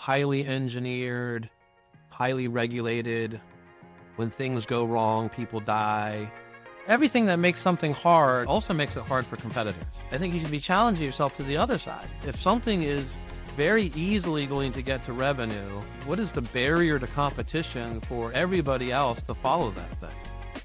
highly engineered, highly regulated. When things go wrong, people die. Everything that makes something hard also makes it hard for competitors. I think you should be challenging yourself to the other side. If something is very easily going to get to revenue, what is the barrier to competition for everybody else to follow that thing?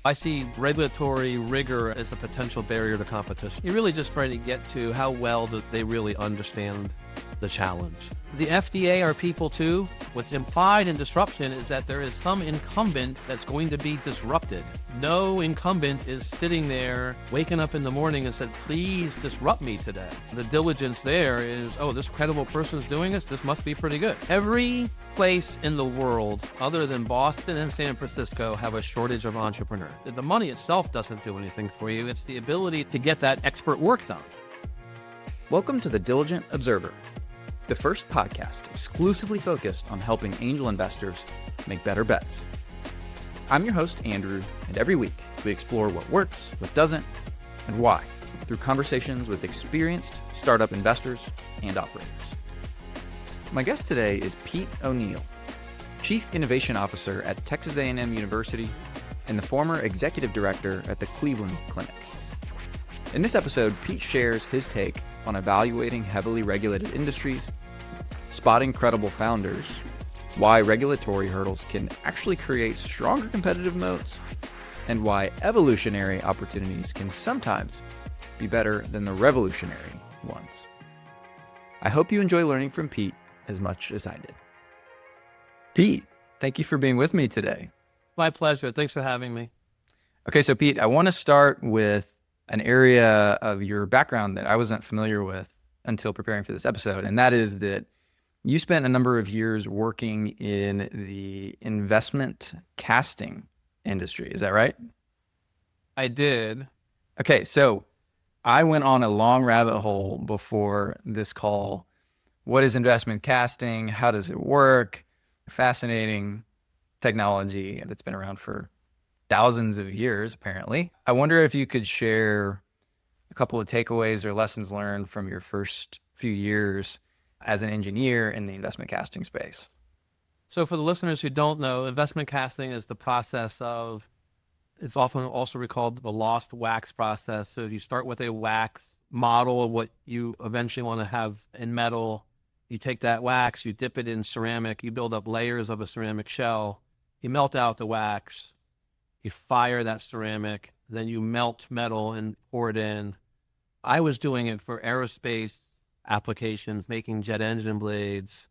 I see regulatory rigor as a potential barrier to competition. You're really just trying to get to how well do they really understand the challenge. The FDA are people too. What's implied in disruption is that there is some incumbent that's going to be disrupted. No incumbent is sitting there waking up in the morning and said, please disrupt me today. The diligence there is, oh, this credible person's doing this must be pretty good. Every place in the world other than Boston and San Francisco have a shortage of entrepreneurs. The money itself doesn't do anything for you. It's the ability to get that expert work done. Welcome to The Diligent Observer, the first podcast exclusively focused on helping angel investors make better bets. I'm your host, Andrew, and every week we explore what works, what doesn't, and why through conversations with experienced startup investors and operators. My guest today is Pete ONeill, Chief Innovation Officer at Texas A&M University and the former Executive Director at the Cleveland Clinic. In this episode, Pete shares his take on evaluating heavily regulated industries, spotting credible founders, why regulatory hurdles can actually create stronger competitive moats, and why evolutionary opportunities can sometimes be better than the revolutionary ones. I hope you enjoy learning from Pete as much as I did. Pete, thank you for being with me today. My pleasure. Thanks for having me. Okay, so Pete, I want to start with an area of your background that I wasn't familiar with until preparing for this episode, and that is that you spent a number of years working in the investment casting industry. Is that right? I did. Okay, so I went on a long rabbit hole before this call. What is investment casting? How does it work? Fascinating technology that's been around for thousands of years, apparently. I wonder if you could share a couple of takeaways or lessons learned from your first few years as an engineer in the investment casting space. So for the listeners who don't know, investment casting is the process of, it's often also recalled the lost wax process. So you start with a wax model of what you eventually want to have in metal. You take that wax, you dip it in ceramic, you build up layers of a ceramic shell, you melt out the wax, you fire that ceramic, then you melt metal and pour it in. I was doing it for aerospace applications, making jet engine blades,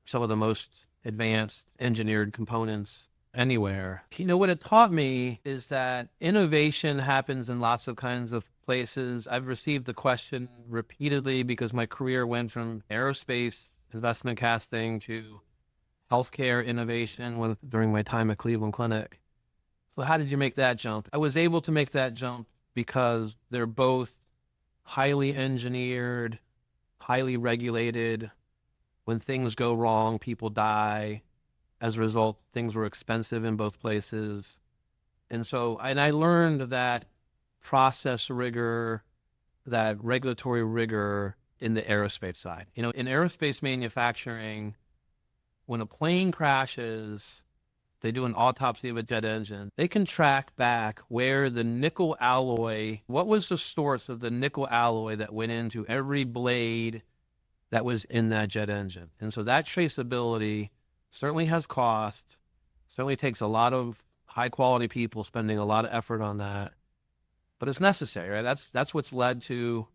some of the most advanced engineered components anywhere. You know, what it taught me is that innovation happens in lots of kinds of places. I've received the question repeatedly because my career went from aerospace investment casting to healthcare innovation during my time at Cleveland Clinic. So how did you make that jump? I was able to make that jump because they're both highly engineered, highly regulated. When things go wrong, people die. As a result, things were expensive in both places. And I learned that process rigor, that regulatory rigor in the aerospace side. You know, in aerospace manufacturing, when a plane crashes, they do an autopsy of a jet engine. They can track back where the nickel alloy, what was the source of the nickel alloy that went into every blade that was in that jet engine. And so that traceability certainly has cost, certainly takes a lot of high quality people spending a lot of effort on that, but it's necessary, right? That's what's led to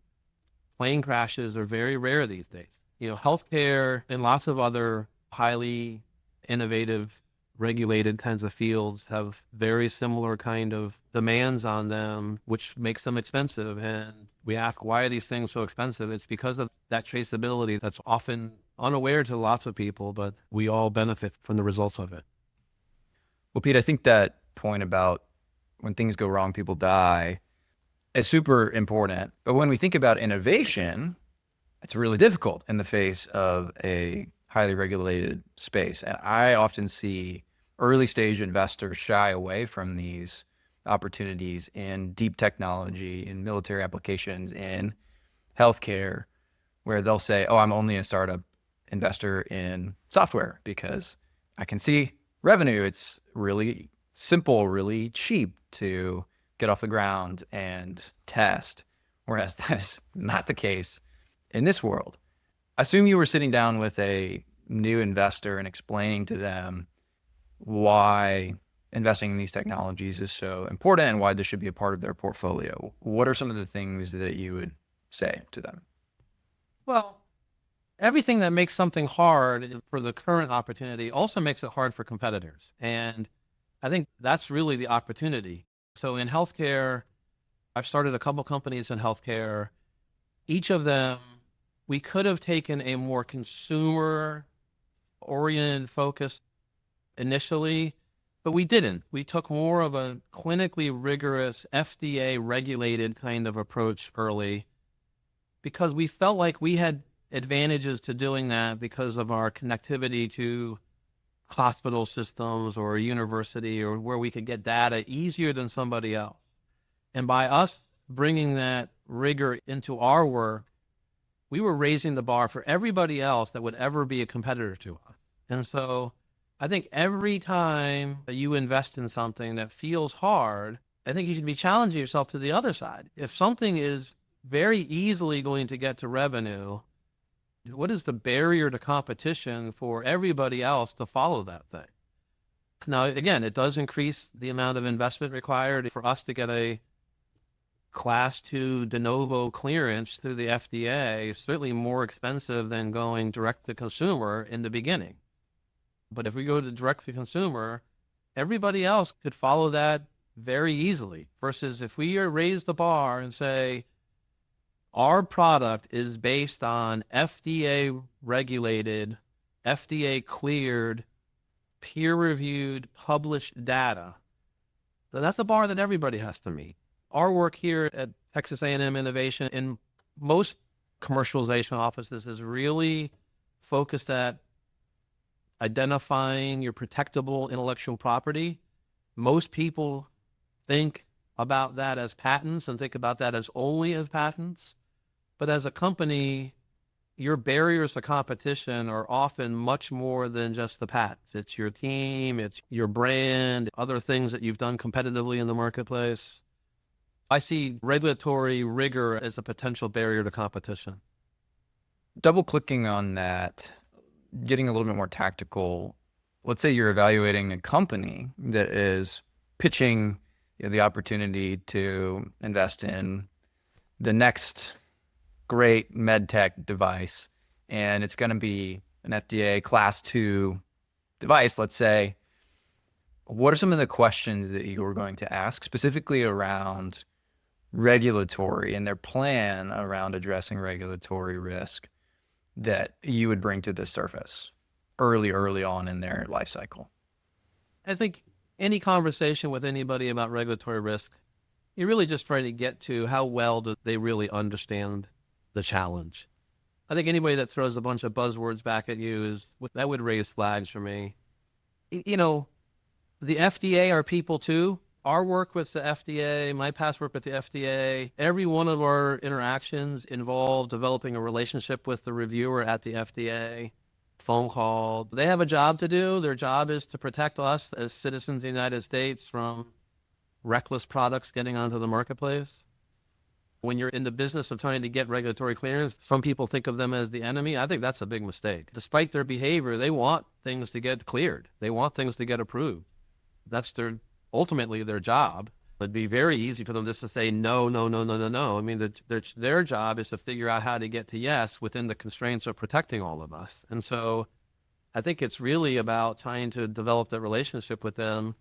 plane crashes are very rare these days. You know, healthcare and lots of other highly innovative regulated kinds of fields have very similar kind of demands on them, which makes them expensive. And we ask, why are these things so expensive? It's because of that traceability that's often unaware to lots of people, but we all benefit from the results of it. Well, Pete, I think that point about when things go wrong, people die is super important. But when we think about innovation, it's really difficult in the face of a highly regulated space. And I often see early stage investors shy away from these opportunities in deep technology, in military applications, in healthcare, where they'll say, oh, I'm only a startup investor in software because I can see revenue. It's really simple, really cheap to get off the ground and test, whereas that is not the case in this world. Assume you were sitting down with a new investor and explaining to them why investing in these technologies is so important and why this should be a part of their portfolio. What are some of the things that you would say to them? Well, everything that makes something hard for the current opportunity also makes it hard for competitors. And I think that's really the opportunity. So in healthcare, I've started a couple companies in healthcare. Each of them, we could have taken a more consumer-oriented focus initially, but we didn't. We took more of a clinically rigorous, FDA-regulated kind of approach early because we felt like we had advantages to doing that because of our connectivity to hospital systems or a university or where we could get data easier than somebody else. And by us bringing that rigor into our work, we were raising the bar for everybody else that would ever be a competitor to us. And so I think every time that you invest in something that feels hard, I think you should be challenging yourself to the other side. If something is very easily going to get to revenue, what is the barrier to competition for everybody else to follow that thing? Now, again, it does increase the amount of investment required for us to get a Class 2 de novo clearance through the FDA. Is certainly more expensive than going direct to consumer in the beginning. But if we go to direct to consumer, everybody else could follow that very easily. Versus if we raise the bar and say, our product is based on FDA regulated, FDA cleared, peer reviewed, published data, then that's a bar that everybody has to meet. Our work here at Texas A&M Innovation in most commercialization offices is really focused at identifying your protectable intellectual property. Most people think about that as patents and think about that as only as patents. But as a company, your barriers to competition are often much more than just the patents. It's your team, it's your brand, other things that you've done competitively in the marketplace. I see regulatory rigor as a potential barrier to competition. Double clicking on that, getting a little bit more tactical. Let's say you're evaluating a company that is pitching the opportunity to invest in the next great med tech device, and it's going to be an FDA Class 2 device, let's say. What are some of the questions that you are going to ask specifically around regulatory and their plan around addressing regulatory risk that you would bring to the surface early on in their life cycle? I think any conversation with anybody about regulatory risk, you're really just trying to get to how well do they really understand the challenge. I think anybody that throws a bunch of buzzwords back at you that would raise flags for me. You know, the FDA are people too. Our work with the FDA, my past work with the FDA, every one of our interactions involved developing a relationship with the reviewer at the FDA, phone call. They have a job to do. Their job is to protect us as citizens of the United States from reckless products getting onto the marketplace. When you're in the business of trying to get regulatory clearance, some people think of them as the enemy. I think that's a big mistake. Despite their behavior, they want things to get cleared. They want things to get approved. That's ultimately their job. It'd be very easy for them just to say no. I mean, their job is to figure out how to get to yes within the constraints of protecting all of us. And so I think it's really about trying to develop that relationship with them.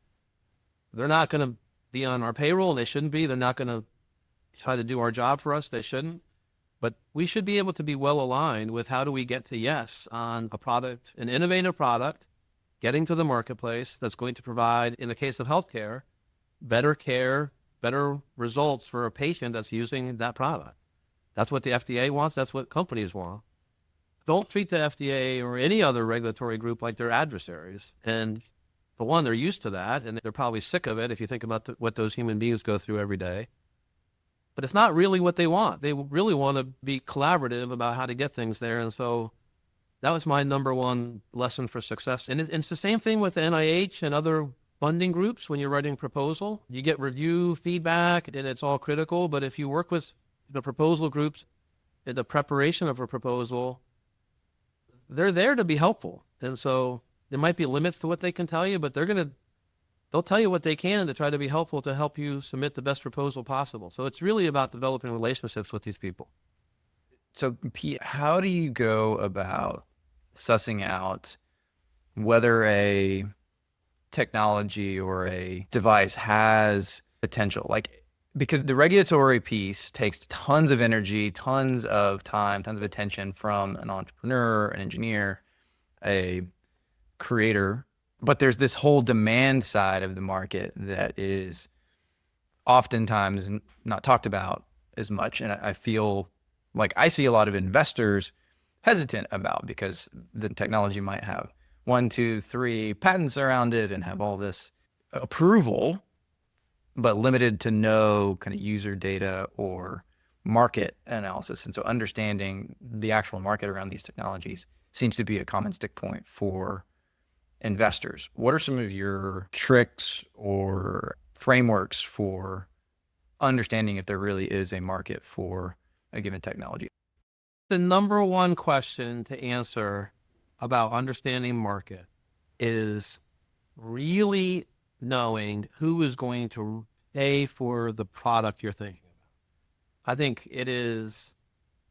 They're not going to be on our payroll, and they shouldn't be. They're not going to try to do our job for us. They shouldn't. But we should be able to be well aligned with how do we get to yes on a product, an innovative product, getting to the marketplace that's going to provide, in the case of healthcare, better care, better results for a patient that's using that product. That's what the FDA wants. That's what companies want. Don't treat the FDA or any other regulatory group like they're adversaries. And for one, they're used to that, and they're probably sick of it if you think about what those human beings go through every day. But it's not really what they want. They really want to be collaborative about how to get things there. And so That was my number one lesson for success. And it's the same thing with the NIH and other funding groups. When you're writing a proposal, you get review feedback and it's all critical. But if you work with the proposal groups in the preparation of a proposal, they're there to be helpful. And so there might be limits to what they can tell you, but they'll tell you what they can to try to be helpful to help you submit the best proposal possible. So it's really about developing relationships with these people. So, Pete, how do you go about sussing out whether a technology or a device has potential? Like, because the regulatory piece takes tons of energy, tons of time, tons of attention from an entrepreneur, an engineer, a creator. But there's this whole demand side of the market that is oftentimes not talked about as much. And I feel like I see a lot of investors hesitant about, because the technology might have 1, 2, 3 patents around it and have all this approval, but limited to no kind of user data or market analysis. And so understanding the actual market around these technologies seems to be a common stick point for investors. What are some of your tricks or frameworks for understanding if there really is a market for a given technology? The number one question to answer about understanding market is really knowing who is going to pay for the product you're thinking about. I think it is,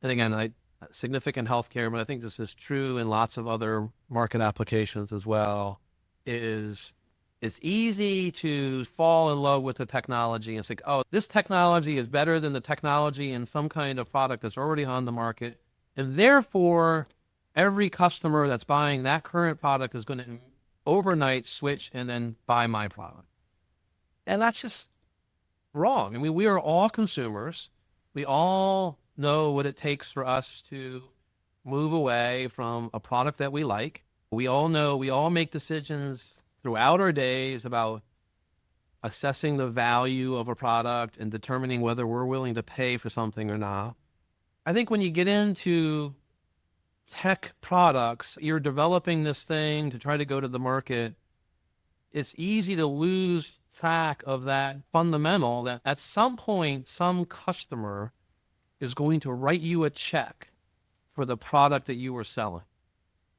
and again, significant healthcare, but I think this is true in lots of other market applications as well, is it's easy to fall in love with the technology and think, oh, this technology is better than the technology in some kind of product that's already on the market. And therefore, every customer that's buying that current product is going to overnight switch and then buy my product. And that's just wrong. I mean, we are all consumers. We all know what it takes for us to move away from a product that we like. We all know, we all make decisions throughout our days about assessing the value of a product and determining whether we're willing to pay for something or not. I think when you get into tech products, you're developing this thing to try to go to the market. It's easy to lose track of that fundamental that at some point, some customer is going to write you a check for the product that you were selling.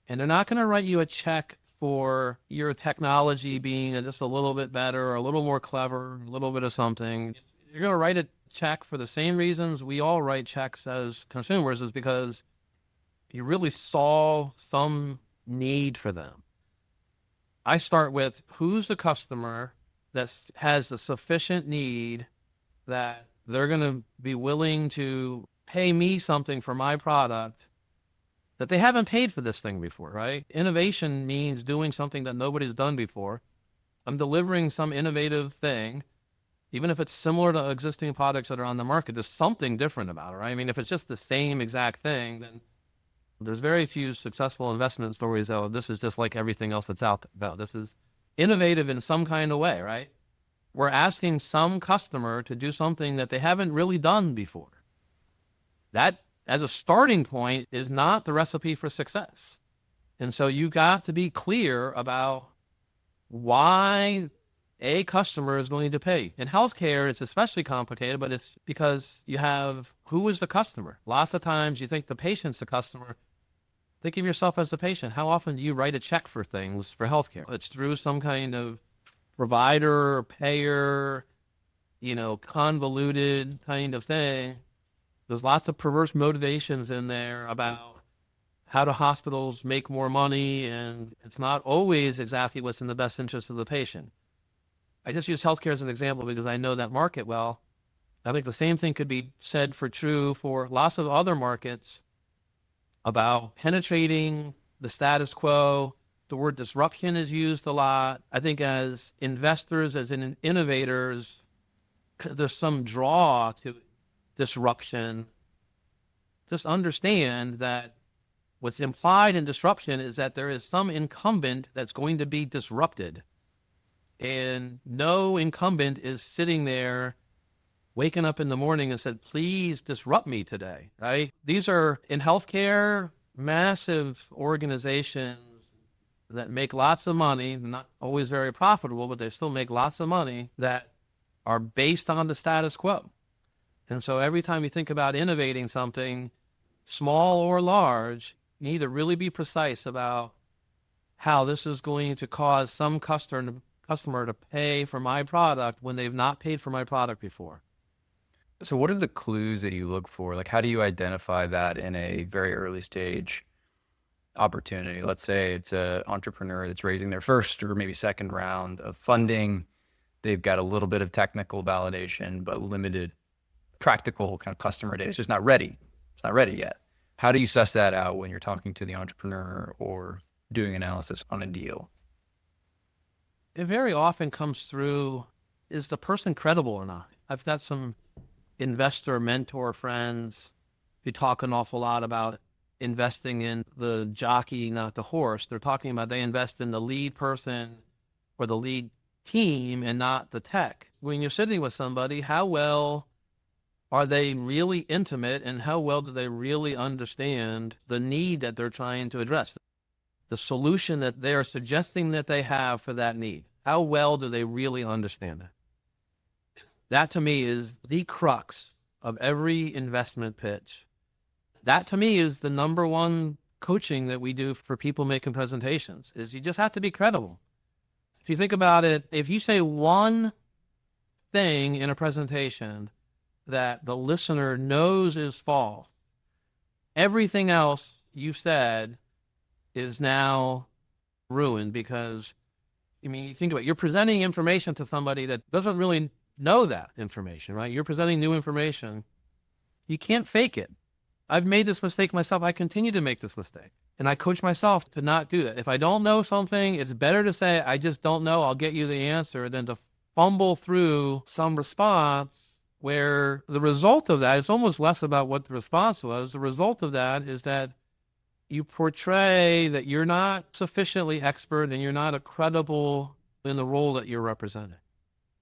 And they're not going to write you a check for your technology being just a little bit better or a little more clever, a little bit of something. You're going to write a check for the same reasons we all write checks as consumers, is because you really saw some need for them. I start with who's the customer that has a sufficient need that they're going to be willing to pay me something for my product that they haven't paid for this thing before, right? Innovation means doing something that nobody's done before. I'm delivering some innovative thing, even if it's similar to existing products that are on the market. There's something different about it, right? I mean, if it's just the same exact thing, then there's very few successful investment stories. Oh, this is just like everything else that's out there. This is innovative in some kind of way, right? We're asking some customer to do something that they haven't really done before. That, as a starting point, is not the recipe for success. And so you got to be clear about why a customer is going to pay. In healthcare, it's especially complicated, but it's because you have, who is the customer? Lots of times you think the patient's the customer. Think of yourself as the patient. How often do you write a check for things for healthcare? It's through some kind of provider or payer, convoluted kind of thing. There's lots of perverse motivations in there about how do hospitals make more money, and it's not always exactly what's in the best interest of the patient. I just use healthcare as an example because I know that market well. I think the same thing could be said true for lots of other markets about penetrating the status quo. The word disruption is used a lot. I think as investors, as innovators, there's some draw to disruption. Just understand that what's implied in disruption is that there is some incumbent that's going to be disrupted. And no incumbent is sitting there waking up in the morning and said, please disrupt me today, right? These are, in healthcare, massive organizations that make lots of money, not always very profitable, but they still make lots of money, that are based on the status quo. And so every time you think about innovating something, small or large, you need to really be precise about how this is going to cause some customer to pay for my product when they've not paid for my product before. So what are the clues that you look for? Like, how do you identify that in a very early stage opportunity? Let's say it's an entrepreneur that's raising their first or maybe second round of funding. They've got a little bit of technical validation, but limited practical kind of customer data. It's just not ready. It's not ready yet. How do you suss that out when you're talking to the entrepreneur or doing analysis on a deal? It very often comes through, is the person credible or not? I've got some investor mentor friends who talk an awful lot about investing in the jockey, not the horse. They're talking about they invest in the lead person or the lead team and not the tech. When you're sitting with somebody, how well are they really intimate, and how well do they really understand the need that they're trying to address? The solution that they are suggesting that they have for that need. How well do they really understand it? That to me is the crux of every investment pitch. That to me is the number one coaching that we do for people making presentations, is you just have to be credible. If you think about it, if you say one thing in a presentation that the listener knows is false, everything else you said is now ruined, because, I mean, you think about it, you're presenting information to somebody that doesn't really know that information, right? You're presenting new information. You can't fake it. I've made this mistake myself. I continue to make this mistake. And I coach myself to not do that. If I don't know something, it's better to say, I just don't know, I'll get you the answer, than to fumble through some response where the result of that is almost less about what the response was. The result of that is that you portray that you're not sufficiently expert and you're not credible in the role that you're representing.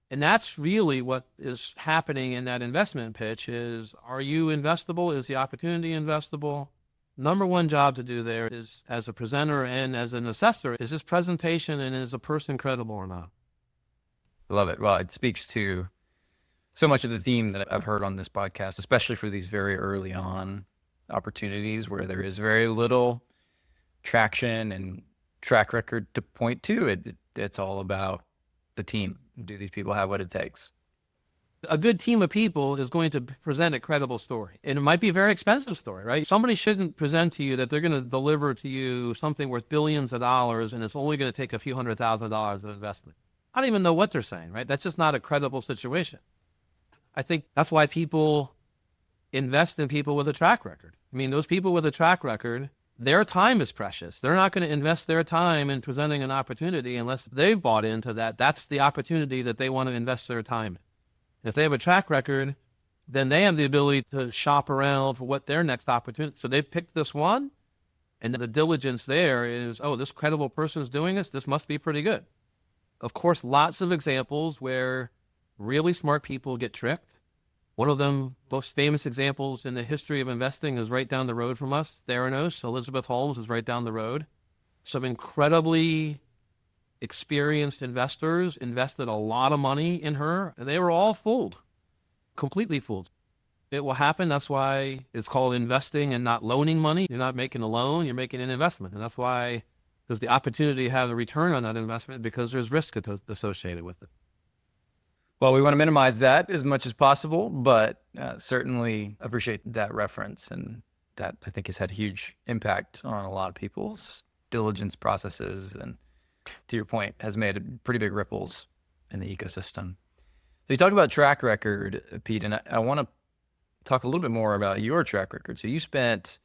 And that's really what is happening in that investment pitch is, are you investable? Is the opportunity investable? Number one job to do there is, as a presenter and as an assessor, is this presentation and is a person credible or not? I love it. Well, it speaks to so much of the theme that I've heard on this podcast, especially for these very early on opportunities where there is very little traction and track record to point to. It's all about the team. Do these people have what it takes? A good team of people is going to present a credible story. And it might be a very expensive story, right? Somebody shouldn't present to you that they're going to deliver to you something worth billions of dollars and it's only going to take a few $100,000 of investment. I don't even know what they're saying, right? That's just not a credible situation. I think that's why people invest in people with a track record. I mean, those people with a track record, their time is precious. They're not going to invest their time in presenting an opportunity unless they've bought into that. That's the opportunity that they want to invest their time in. If they have a track record, then they have the ability to shop around for what their next opportunity. So they've picked this one, and the diligence there is, oh, this credible person is doing this. This must be pretty good. Of course, lots of examples where really smart people get tricked. One of them, most famous examples in the history of investing, is right down the road from us. Theranos, Elizabeth Holmes, is right down the road. Some incredibly experienced investors invested a lot of money in her, and they were all fooled, completely fooled. It will happen. That's why it's called investing and not loaning money. You're not making a loan, you're making an investment. And that's why there's the opportunity to have a return on that investment, because there's risk associated with it. Well, we want to minimize that as much as possible, but certainly appreciate that reference. And that, I think, has had huge impact on a lot of people's diligence processes, and to your point, has made pretty big ripples in the ecosystem. So you talked about track record, Pete, and I want to talk a little bit more about your track record. So you spent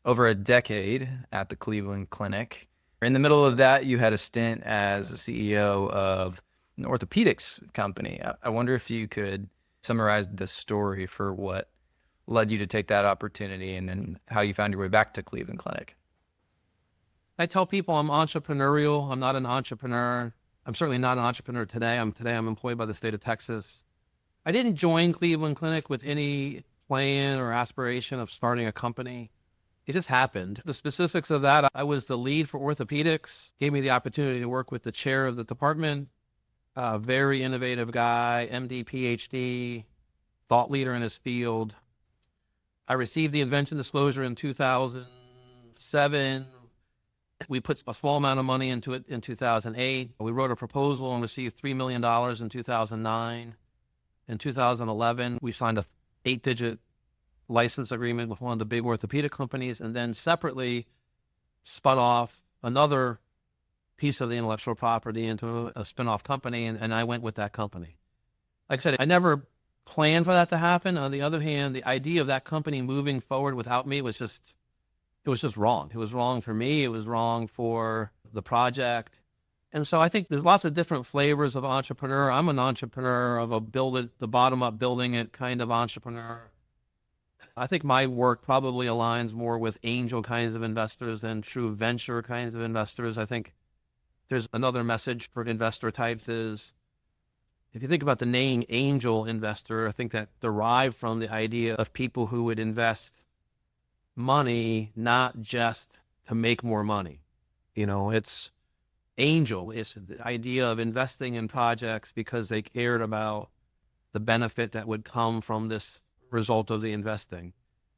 over a decade at the Cleveland Clinic. In the middle of that, you had a stint as a CEO of an orthopedics company. I wonder if you could summarize the story for what led you to take that opportunity and then how you found your way back to Cleveland Clinic. I tell people I'm entrepreneurial. I'm not an entrepreneur. I'm certainly not an entrepreneur today. I'm employed by the state of Texas. I didn't join Cleveland Clinic with any plan or aspiration of starting a company. It just happened. The specifics of that, I was the lead for orthopedics, gave me the opportunity to work with the chair of the department, a very innovative guy, MD, PhD, thought leader in his field. I received the invention disclosure in 2007. We put a small amount of money into it in 2008. We wrote a proposal and received $3 million in 2009. In 2011, we signed a 8-digit license agreement with one of the big orthopedic companies, and then separately spun off another piece of the intellectual property into a spin-off company, and I went with that company. Like I said, I never planned for that to happen. On the other hand, the idea of that company moving forward without me was just wrong. It was wrong for me. It was wrong for the project. And so I think there's lots of different flavors of entrepreneur. I'm an entrepreneur of a build it, the bottom up, building it kind of entrepreneur. I think my work probably aligns more with angel kinds of investors than true venture kinds of investors. I think there's another message for investor types is, if you think about the name angel investor, I think that derived from the idea of people who would invest money, not just to make more money. It's angel. It's the idea of investing in projects because they cared about the benefit that would come from this result of the investing.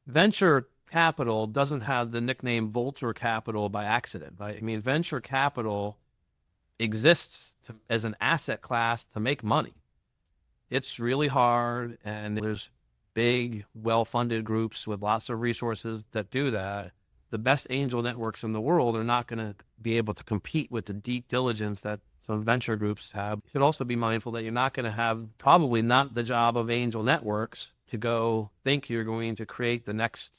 Venture capital doesn't have the nickname vulture capital by accident, right? I mean, venture capital exists as an asset class to make money. It's really hard, and there's big, well-funded groups with lots of resources that do that. The best angel networks in the world are not going to be able to compete with the deep diligence that some venture groups have. You should also be mindful that you're not going to have, probably not the job of angel networks to go think you're going to create the next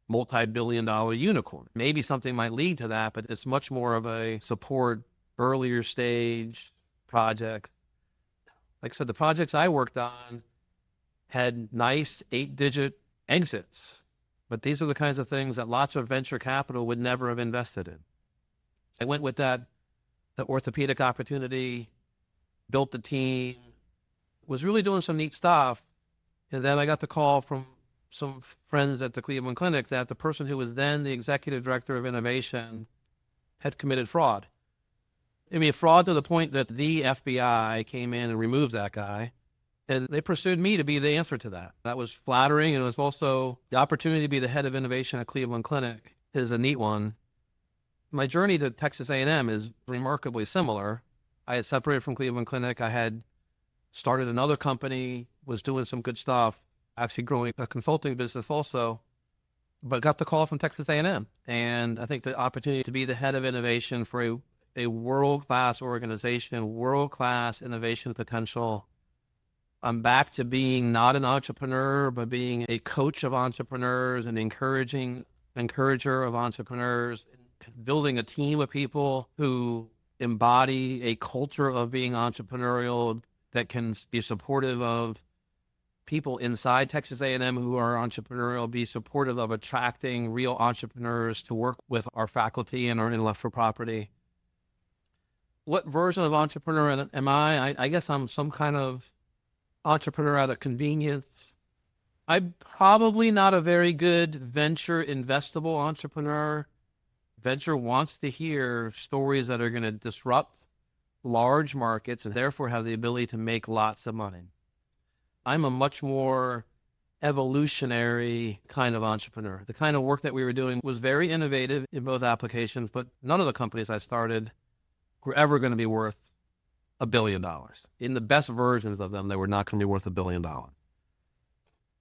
multi-billion-dollar unicorn. Maybe something might lead to that, but it's much more of a support earlier stage project. Like I said, the projects I worked on had nice 8-digit exits, but these are the kinds of things that lots of venture capital would never have invested in. I went with the orthopedic opportunity, built the team, was really doing some neat stuff. And then I got the call from some friends at the Cleveland Clinic that the person who was then the executive director of innovation had committed fraud. I mean, fraud to the point that the FBI came in and removed that guy. And they pursued me to be the answer to that. That was flattering, and it was also the opportunity to be the head of innovation at Cleveland Clinic is a neat one. My journey to Texas A&M is remarkably similar. I had separated from Cleveland Clinic. I had started another company, was doing some good stuff, actually growing a consulting business also, but got the call from Texas A&M. And I think the opportunity to be the head of innovation for a world-class organization, world-class innovation potential. I'm back to being not an entrepreneur, but being a coach of entrepreneurs and encourager of entrepreneurs, building a team of people who embody a culture of being entrepreneurial that can be supportive of people inside Texas A&M who are entrepreneurial, be supportive of attracting real entrepreneurs to work with our faculty and our intellectual property. What version of entrepreneur am I? I guess I'm some kind of entrepreneur out of convenience. I'm probably not a very good venture investable entrepreneur. Venture wants to hear stories that are going to disrupt large markets and therefore have the ability to make lots of money. I'm a much more evolutionary kind of entrepreneur. The kind of work that we were doing was very innovative in both applications, but none of the companies I started were ever going to be worth $1 billion. In the best versions of them, they were not going to be worth $1 billion.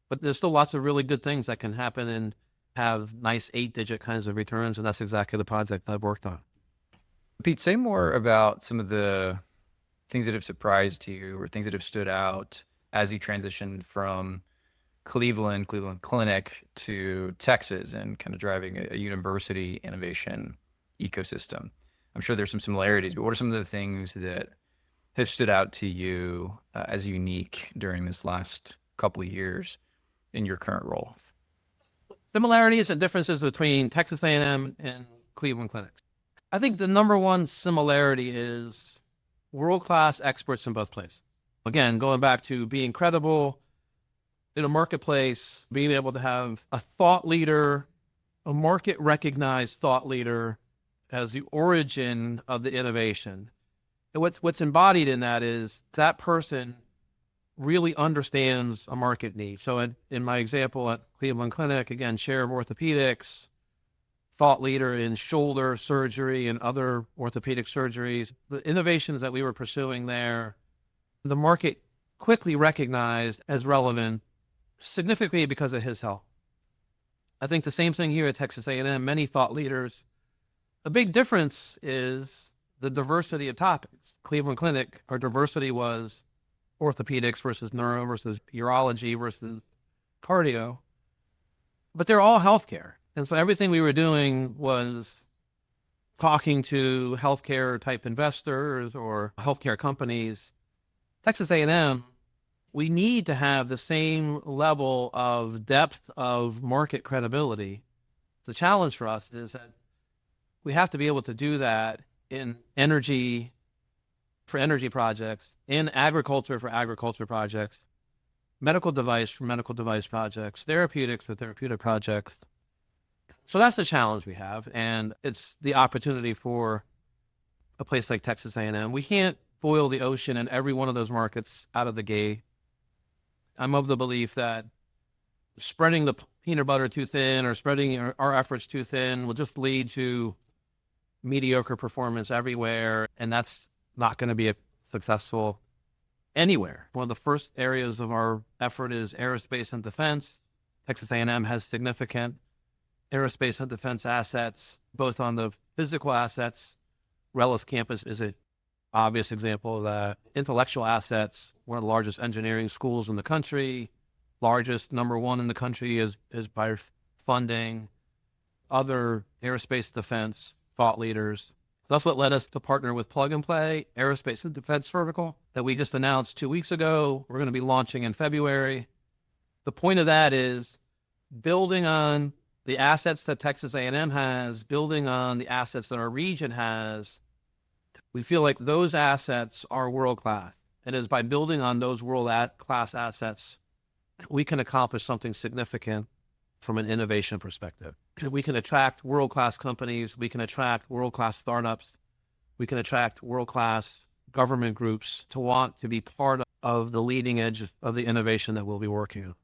But there's still lots of really good things that can happen and have nice 8-digit kinds of returns, and that's exactly the project I've worked on. Pete, say more about some of the things that have surprised you or things that have stood out as you transitioned from Cleveland Clinic to Texas and kind of driving a university innovation ecosystem. I'm sure there's some similarities, but what are some of the things that have stood out to you as unique during this last couple of years in your current role? Similarities and differences between Texas A&M and Cleveland Clinic. I think the number one similarity is world-class experts in both places. Again, going back to being credible in a marketplace, being able to have a thought leader, a market recognized thought leader as the origin of the innovation. And what's embodied in that is that person really understands a market need. So in my example at Cleveland Clinic, again, chair of orthopedics, thought leader in shoulder surgery and other orthopedic surgeries, the innovations that we were pursuing there, the market quickly recognized as relevant, significantly because of his help. I think the same thing here at Texas A&M, many thought leaders. A big difference is the diversity of topics. Cleveland Clinic, our diversity was orthopedics versus neuro versus urology versus cardio, but they're all healthcare. And so everything we were doing was talking to healthcare type investors or healthcare companies. Texas A&M, we need to have the same level of depth of market credibility. The challenge for us is that we have to be able to do that in energy for energy projects, in agriculture for agriculture projects, medical device for medical device projects, therapeutics for therapeutic projects. So that's the challenge we have, and it's the opportunity for a place like Texas A&M. We can't boil the ocean in every one of those markets out of the gate. I'm of the belief that spreading the peanut butter too thin or spreading our efforts too thin will just lead to mediocre performance everywhere, and that's not going to be successful anywhere. One of the first areas of our effort is aerospace and defense. Texas A&M has significant aerospace and defense assets, both on the physical assets. Rellis campus is an obvious example of that. Intellectual assets, one of the largest engineering schools in the country, largest number one in the country is by funding. Other aerospace defense thought leaders. So that's what led us to partner with Plug and Play, Aerospace and Defense Vertical, that we just announced 2 weeks ago. We're going to be launching in February. The point of that is building on the assets that Texas A&M has, building on the assets that our region has. We feel like those assets are world-class. And it is by building on those world-class assets, we can accomplish something significant from an innovation perspective. We can attract world-class companies. We can attract world-class startups. We can attract world-class government groups to want to be part of the leading edge of the innovation that we'll be working on.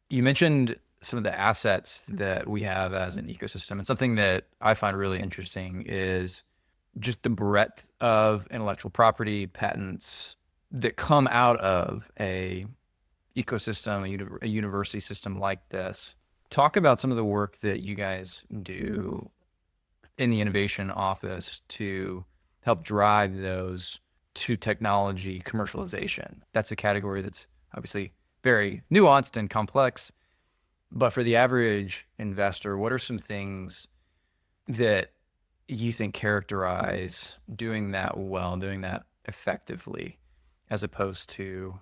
You mentioned some of the assets that we have as an ecosystem, and something that I find really interesting is just the breadth of intellectual property patents that come out of a ecosystem, a university system like this. Talk about some of the work that you guys do in the innovation office to help drive those to technology commercialization. That's a category that's obviously very nuanced and complex. But for the average investor, what are some things that you think characterize doing that well, doing that effectively, as opposed to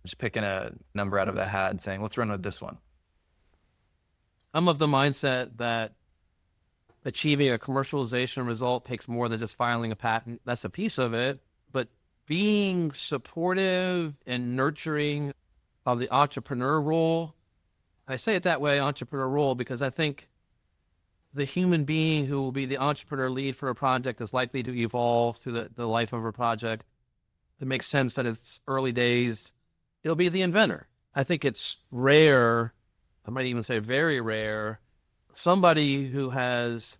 just picking a number out of a hat and saying, let's run with this one? I'm of the mindset that achieving a commercialization result takes more than just filing a patent. That's a piece of it, but being supportive and nurturing of the entrepreneur role. I say it that way, entrepreneur role, because I think the human being who will be the entrepreneur lead for a project is likely to evolve through the life of a project. It makes sense that it's early days. It'll be the inventor. I think it's rare, I might even say very rare, somebody who has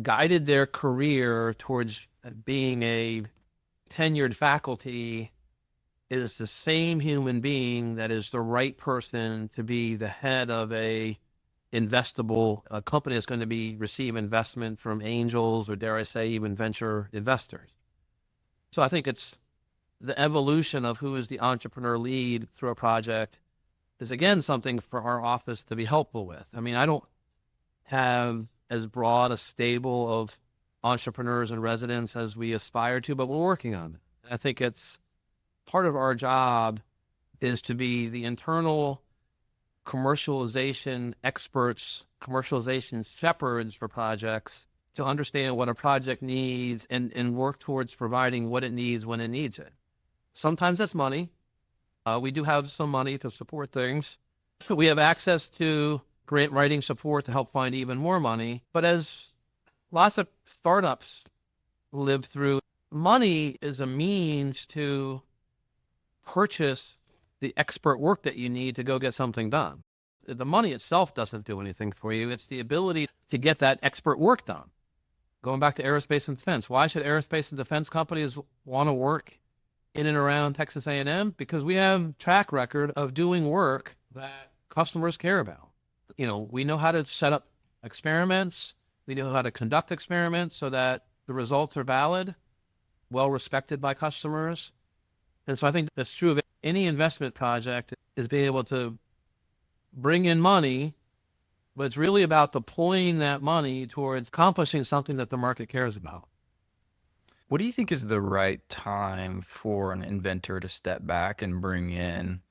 guided their career towards being a tenured faculty is the same human being that is the right person to be the head of a company that's going to receive investment from angels, or dare I say even venture investors. So I think it's the evolution of who is the entrepreneur lead through a project is, again, something for our office to be helpful with. I mean, I don't have as broad a stable of entrepreneurs and residents as we aspire to, but we're working on it. I think it's part of our job is to be the internal commercialization experts, commercialization shepherds for projects, to understand what a project needs and work towards providing what it needs when it needs it. Sometimes that's money. We do have some money to support things. We have access to grant writing support to help find even more money. But as lots of startups live through, money is a means to purchase the expert work that you need to go get something done. The money itself doesn't do anything for you. It's the ability to get that expert work done. Going back to aerospace and defense, why should aerospace and defense companies want to work in and around Texas A&M? Because we have track record of doing work that customers care about. We know how to set up experiments. We know how to conduct experiments so that the results are valid, well respected by customers. And so I think that's true of any investment project, is being able to bring in money, but it's really about deploying that money towards accomplishing something that the market cares about. What do you think is the right time for an inventor to step back and bring in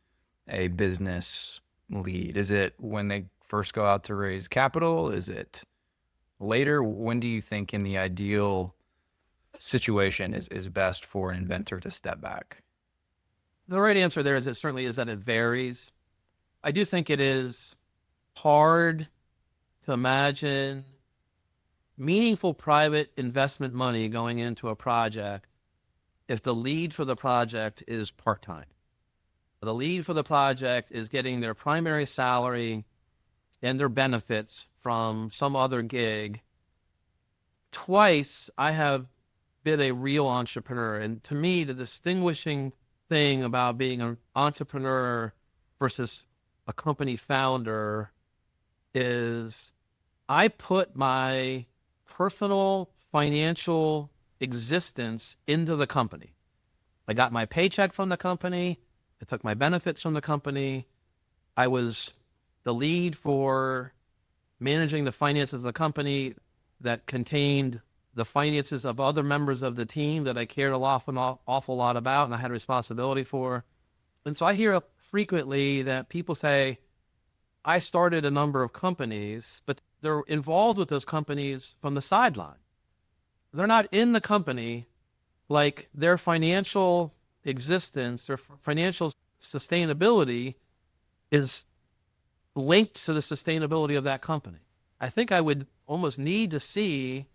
a business lead? Is it when they first go out to raise capital? Is it later? When do you think in the ideal situation is best for an inventor to step back? The right answer there is certainly is that it varies. I do think it is hard to imagine meaningful private investment money going into a project if the lead for the project is part-time. The lead for the project is getting their primary salary and their benefits from some other gig. Twice I have been a real entrepreneur, and to me, the distinguishing thing about being an entrepreneur versus a company founder is I put my personal financial existence into the company. I got my paycheck from the company. I took my benefits from the company. I was the lead for managing the finances of the company that contained the finances of other members of the team that I cared an awful lot about and I had responsibility for. And so I hear frequently that people say, I started a number of companies, but they're involved with those companies from the sideline. They're not in the company, like their financial existence, their financial sustainability is linked to the sustainability of that company. I think I would almost need to see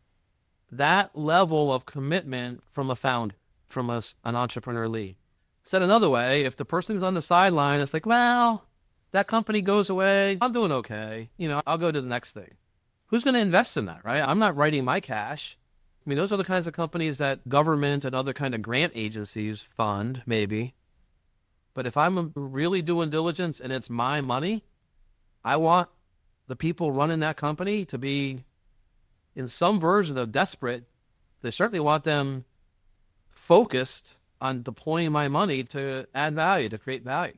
that level of commitment from a founder, from an entrepreneur lead. Said another way, if the person who's on the sideline is like, well, that company goes away, I'm doing okay, I'll go to the next thing. Who's going to invest in that, right? I'm not writing my cash. I mean, those are the kinds of companies that government and other kind of grant agencies fund, maybe. But if I'm really doing diligence and it's my money, I want the people running that company to be in some version of desperate. They certainly want them focused on deploying my money to add value, to create value.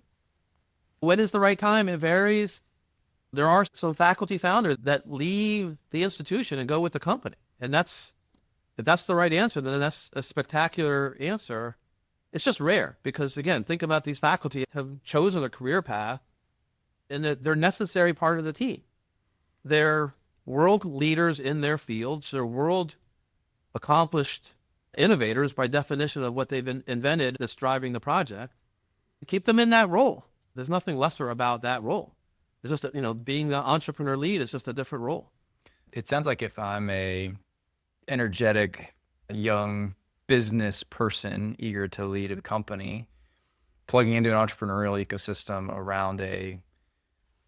When is the right time? It varies. There are some faculty founders that leave the institution and go with the company. And if that's the right answer, then that's a spectacular answer. It's just rare because, again, think about these faculty have chosen a career path and that they're a necessary part of the team. They're world leaders in their fields. They're world accomplished innovators by definition of what they've invented that's driving the project. Keep them in that role. There's nothing lesser about that role. It's just, being the entrepreneur lead is just a different role. It sounds like if I'm a energetic, young business person eager to lead a company, plugging into an entrepreneurial ecosystem around a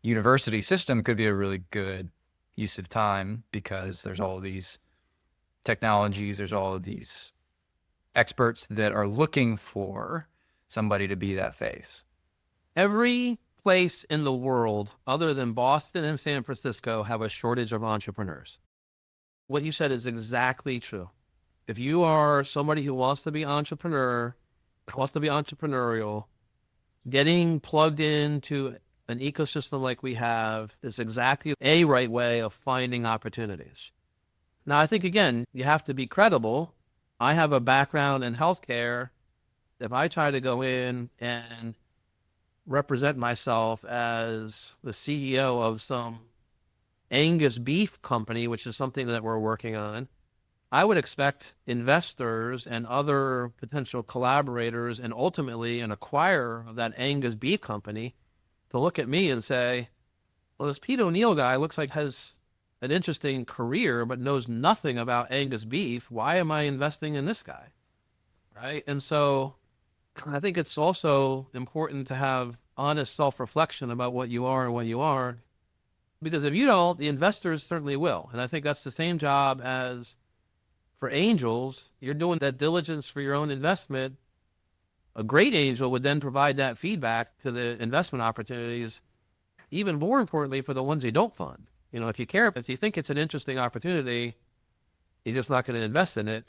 university system could be a really good use of time because there's all of these technologies, there's all of these experts that are looking for somebody to be that face. Every place in the world other than Boston and San Francisco have a shortage of entrepreneurs. What you said is exactly true. If you are somebody who wants to be entrepreneurial, getting plugged into an ecosystem like we have is exactly a right way of finding opportunities. Now, I think, again, you have to be credible. I have a background in healthcare. If I try to go in and represent myself as the CEO of some Angus beef company, which is something that we're working on, I would expect investors and other potential collaborators and ultimately an acquirer of that Angus beef company to look at me and say, Well, this Pete O'Neill guy looks like has an interesting career, but knows nothing about Angus beef. Why am I investing in this guy? Right. And so I think it's also important to have honest self-reflection about what you are and what you aren't, because if you don't, the investors certainly will. And I think that's the same job as for angels. You're doing that diligence for your own investment. A great angel would then provide that feedback to the investment opportunities, even more importantly for the ones you don't fund. If if you think it's an interesting opportunity, you're just not going to invest in it.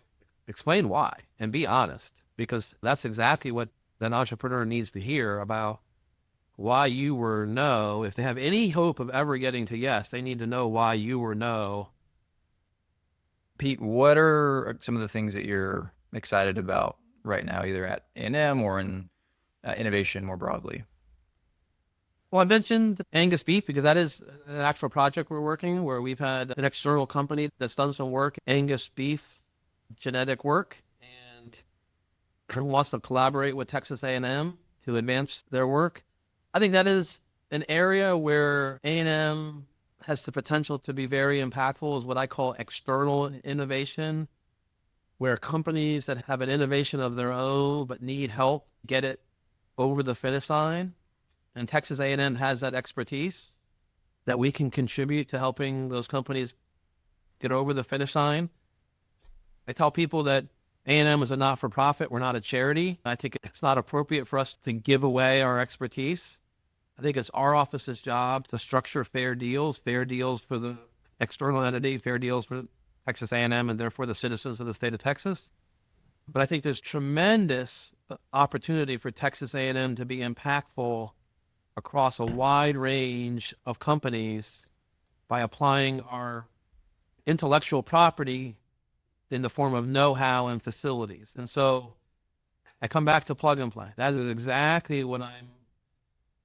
Explain why and be honest, because that's exactly what that entrepreneur needs to hear about why you were no. If they have any hope of ever getting to yes, they need to know why you were no. Pete, what are some of the things that you're excited about right now, either at A&M or in innovation more broadly? Well, I mentioned Angus beef because that is an actual project we're working where we've had an external company that's done some work, Angus beef genetic work, and wants to collaborate with Texas A&M to advance their work. I think that is an area where A&M has the potential to be very impactful, is what I call external innovation, where companies that have an innovation of their own but need help get it over the finish line. And Texas A&M has that expertise that we can contribute to helping those companies get over the finish line. I tell people that A&M is a not-for-profit. We're not a charity. I think it's not appropriate for us to give away our expertise. I think it's our office's job to structure fair deals for the external entity, fair deals for Texas A&M, and therefore the citizens of the state of Texas. But I think there's tremendous opportunity for Texas A&M to be impactful across a wide range of companies by applying our intellectual property in the form of know-how and facilities. And so I come back to plug and play. That is exactly what I'm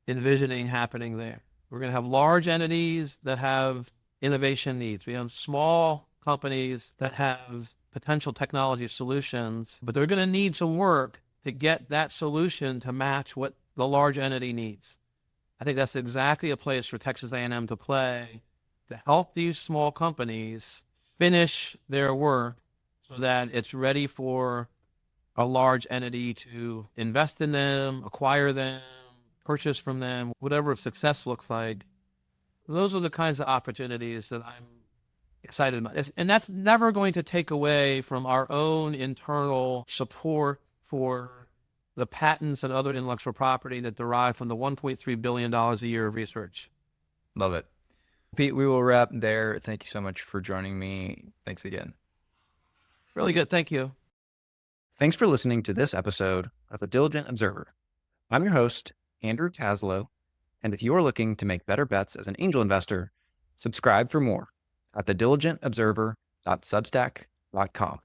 envisioning happening there. We're going to have large entities that have innovation needs. We have small companies that have potential technology solutions, but they're going to need some work to get that solution to match what the large entity needs. I think that's exactly a place for Texas A&M to play, to help these small companies finish their work so that it's ready for a large entity to invest in them, acquire them, purchase from them, whatever success looks like. Those are the kinds of opportunities that I'm excited about. And that's never going to take away from our own internal support for the patents and other intellectual property that derive from the $1.3 billion a year of research. Love it. Pete, we will wrap there. Thank you so much for joining me. Thanks again. Really good. Thank you. Thanks for listening to this episode of The Diligent Observer. I'm your host, Andrew Taslow, and if you are looking to make better bets as an angel investor, subscribe for more at thediligentobserver.substack.com.